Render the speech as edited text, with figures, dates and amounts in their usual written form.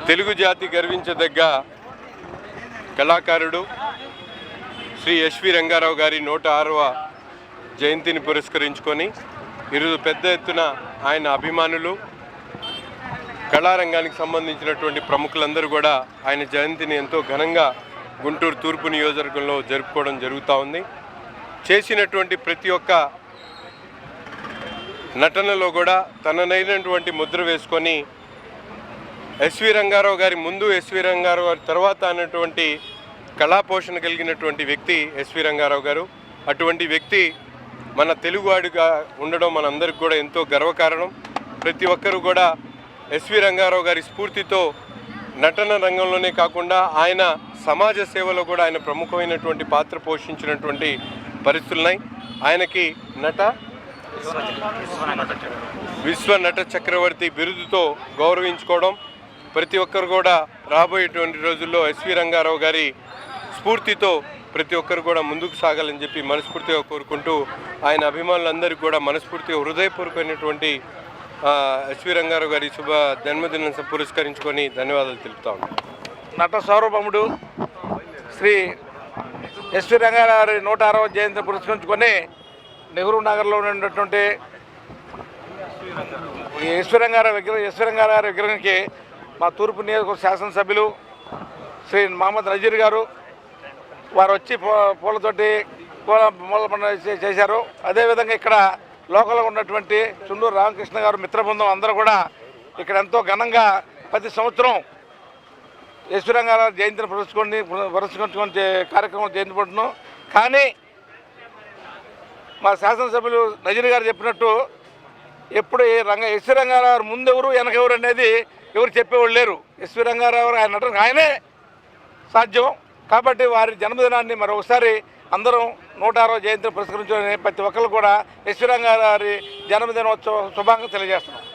తెలుగు జాతి గర్వించదగ్గ కళాకారుడు శ్రీ ఎస్వి రంగారావు గారి 106వ జయంతిని పురస్కరించుకొని ఈరోజు పెద్ద ఎత్తున ఆయన అభిమానులు, కళారంగానికి సంబంధించినటువంటి ప్రముఖులందరూ కూడా ఆయన జయంతిని ఎంతో ఘనంగా గుంటూరు తూర్పు నియోజకవర్గంలో జరుపుకోవడం జరుగుతూ ఉంది. చేసినటువంటి ప్రతి ఒక్క నటనలో కూడా తననైనటువంటి ముద్ర వేసుకొని ఎస్వి రంగారావు గారి ముందు, ఎస్వి రంగారావు గారి తర్వాత అన్నటువంటి కళాపోషణ కలిగినటువంటి వ్యక్తి ఎస్వి రంగారావు గారు. అటువంటి వ్యక్తి మన తెలుగువాడిగా ఉండడం మనందరికి కూడా ఎంతో గర్వకారణం. ప్రతి ఒక్కరూ కూడా ఎస్వి రంగారావు గారి స్ఫూర్తితో నటన రంగంలోనే కాకుండా ఆయన సమాజ సేవలో కూడా ఆయన ప్రముఖమైనటువంటి పాత్ర పోషించినటువంటి పరిస్థితులున్నాయి. ఆయనకి విశ్వ నట చక్రవర్తి బిరుదుతో గౌరవించుకోవడం, ప్రతి ఒక్కరు కూడా రాబోయేటువంటి రోజుల్లో ఎస్వి రంగారావు గారి స్ఫూర్తితో ప్రతి ఒక్కరు కూడా ముందుకు సాగాలని చెప్పి మనస్ఫూర్తిగా కోరుకుంటూ ఆయన అభిమానులందరికీ కూడా మనస్ఫూర్తిగా హృదయపూర్వకమైనటువంటి ఎస్వి రంగారావు గారి శుభ జన్మదినం పురస్కరించుకొని ధన్యవాదాలు తెలుపుతా ఉన్నాం. నట సార్వభౌముడు శ్రీ ఎస్వి రంగారావు గారి 106వ జయంతిని పురస్కరించుకొని నెహ్రూ నగర్లో ఉన్నటువంటి ఎస్వి రంగారావు గారి విగ్రహానికి మా తూర్పు నియోజకవర్గ శాసనసభ్యులు శ్రీ మహమ్మద్ నజీర్ గారు వారు వచ్చి పూలతోటి పూల పండుగ చేశారు. అదేవిధంగా ఇక్కడ లోకల్గా ఉన్నటువంటి చుండూరు రామకృష్ణ గారు, మిత్ర బృందం అందరూ కూడా ఇక్కడ ఎంతో ఘనంగా ప్రతి సంవత్సరం ఎస్వి రంగారావు జయంతిని పురస్కరించుకునే కార్యక్రమం జయంతిపడుతున్నాం. కానీ మా శాసనసభ్యులు నజీర్ గారు చెప్పినట్టు ఎప్పుడు ఎస్వి రంగారావు ముందెవరు వెనకెవరు అనేది ఎవరు చెప్పేవాళ్ళు లేరు. ఎస్వి రంగారావు ఆయన నటన ఆయనే సాధ్యం. కాబట్టి వారి జన్మదినాన్ని మరొకసారి అందరం 106వ జయంతిని పురస్కరించుకుని ప్రతి ఒక్కరు కూడా ఎస్వి రంగారావు గారి జన్మదినోత్సవ శుభాకాంక్షలు తెలియజేస్తున్నాం.